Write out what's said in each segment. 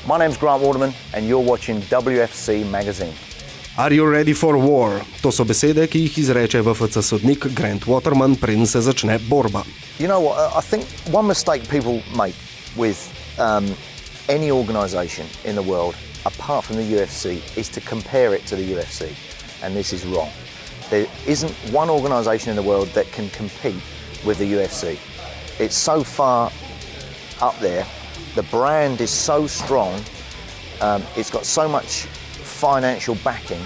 My name's Grant Waterman and you're watching WFC magazine. Are you ready for war? To so besede, ki jih izreče WFC sodnik Grant Waterman, preden se začne borba. You know what, I think one mistake people make with any organisation in the world, apart from the UFC, is to compare it to the UFC. And this is wrong. There isn't one organisation in the world that can compete with the UFC. It's so far up there. The brand is so strong. It's got so much financial backing,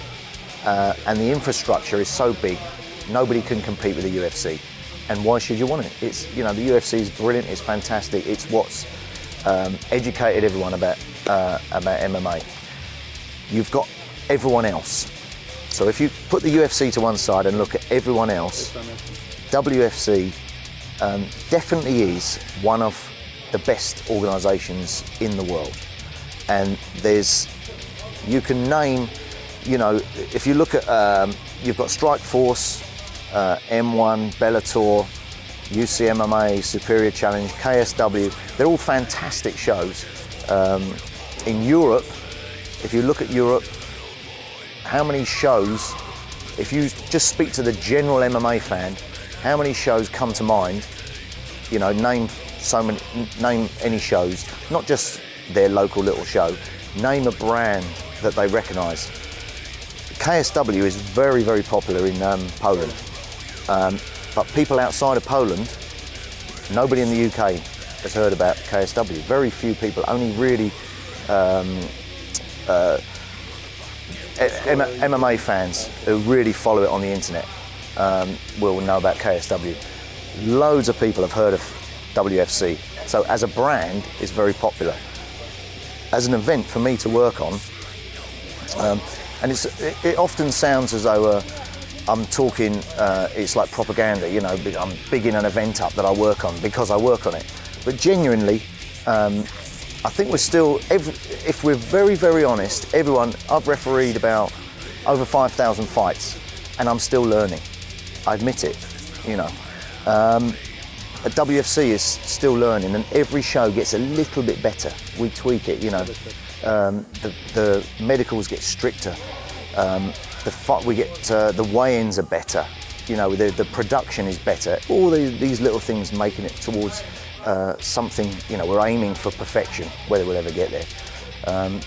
and the infrastructure is so big. Nobody can compete with the UFC. And why should you want it? It's, you know, the UFC is brilliant. It's fantastic. It's what's educated everyone about MMA. You've got everyone else. So if you put the UFC to one side and look at everyone else, WFC definitely is one of the best organisations in the world. And you can name, you know, if you look at, you've got Strikeforce, M1, Bellator, UCMMA, Superior Challenge, KSW, they're all fantastic shows. In Europe, if you look at Europe, how many shows, if you just speak to the general MMA fan, how many shows come to mind? You know, name any shows, not just their local little show, name a brand that they recognise. KSW is very, very popular in Poland, but people outside of Poland, nobody in the UK has heard about KSW. Very few people, only really MMA fans who really follow it on the internet will know about KSW. Loads of people have heard of WFC. So as a brand, it's very popular. As an event for me to work on, and it often sounds as though I'm talking, it's like propaganda, you know, I'm bigging an event up that I work on because I work on it. But genuinely, I think we're still, if we're very, very honest, I've refereed about over 5,000 fights and I'm still learning. I admit it, you know. WFC is still learning and every show gets a little bit better. We tweak it, you know. The medicals get stricter. The weigh-ins are better. You know, the production is better. All these little things making it towards something, you know, we're aiming for perfection, whether we'll ever get there.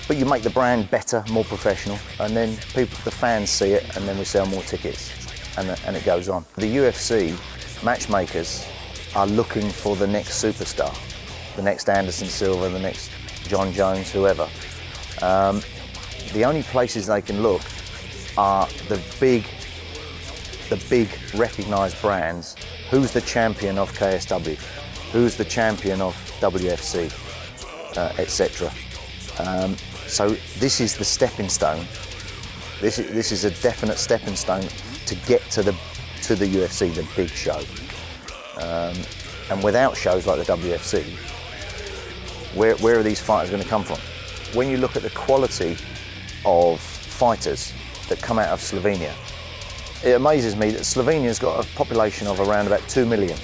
But you make the brand better, more professional, and then the fans see it, and then we sell more tickets, and it goes on. The UFC matchmakers are looking for the next superstar, the next Anderson Silva, the next John Jones, whoever. The only places they can look are the big recognised brands. Who's the champion of KSW? Who's the champion of WFC, etc. So this is the stepping stone. This is a definite stepping stone to get to the UFC, the big show. And without shows like the WFC, where are these fighters going to come from? When you look at the quality of fighters that come out of Slovenia, it amazes me that Slovenia's got a population of around about 2 million.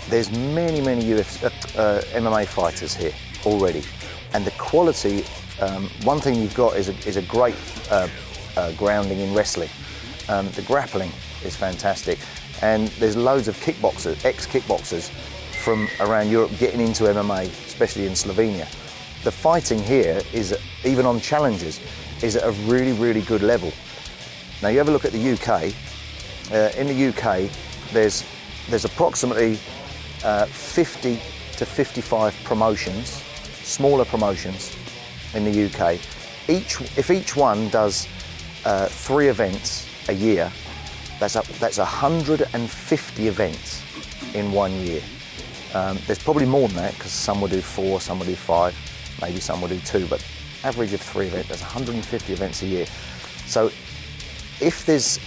There's many MMA fighters here already, and the quality. One thing you've got is a great grounding in wrestling. The grappling is fantastic, and there's loads of kickboxers, ex-kickboxers from around Europe getting into MMA, especially in Slovenia. The fighting here is, even on challengers, is at a really, really good level. Now you have a look at the UK. In the UK, there's approximately 50 to 55 promotions, smaller promotions in the UK. If each one does 3 events a year, that's 150 events in 1 year. There's probably more than that, because some will do 4, some will do 5, maybe some will do 2, but average of 3 events, that's 150 events a year. So if there's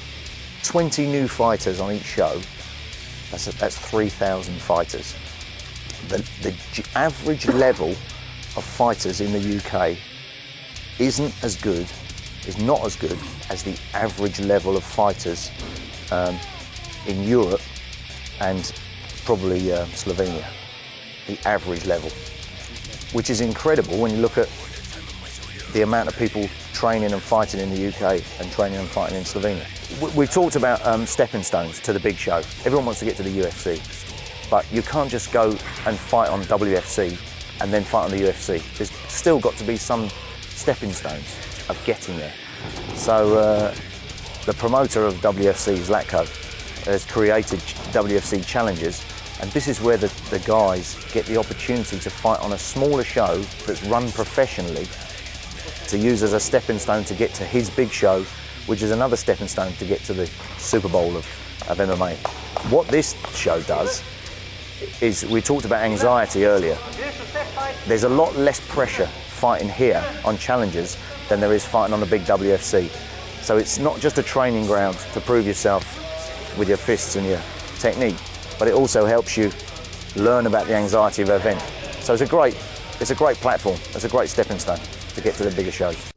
20 new fighters on each show, that's 3,000 fighters. The average level of fighters in the UK is not as good as the average level of fighters in Europe and probably Slovenia. The average level. which is incredible when you look at the amount of people training and fighting in the UK and training and fighting in Slovenia. We've talked about stepping stones to the big show. Everyone wants to get to the UFC, but you can't just go and fight on WFC and then fight on the UFC. There's still got to be some stepping stones of getting there. So the promoter of WFC, Zlatko, has created WFC challenges, and this is where the guys get the opportunity to fight on a smaller show that's run professionally, to use as a stepping stone to get to his big show, which is another stepping stone to get to the Super Bowl of MMA. What this show does is, we talked about anxiety earlier, there's a lot less pressure fighting here on challenges than there is fighting on the big WFC. So it's not just a training ground to prove yourself with your fists and your technique, but it also helps you learn about the anxiety of an event. So it's a great platform, it's a great stepping stone to get to the bigger shows.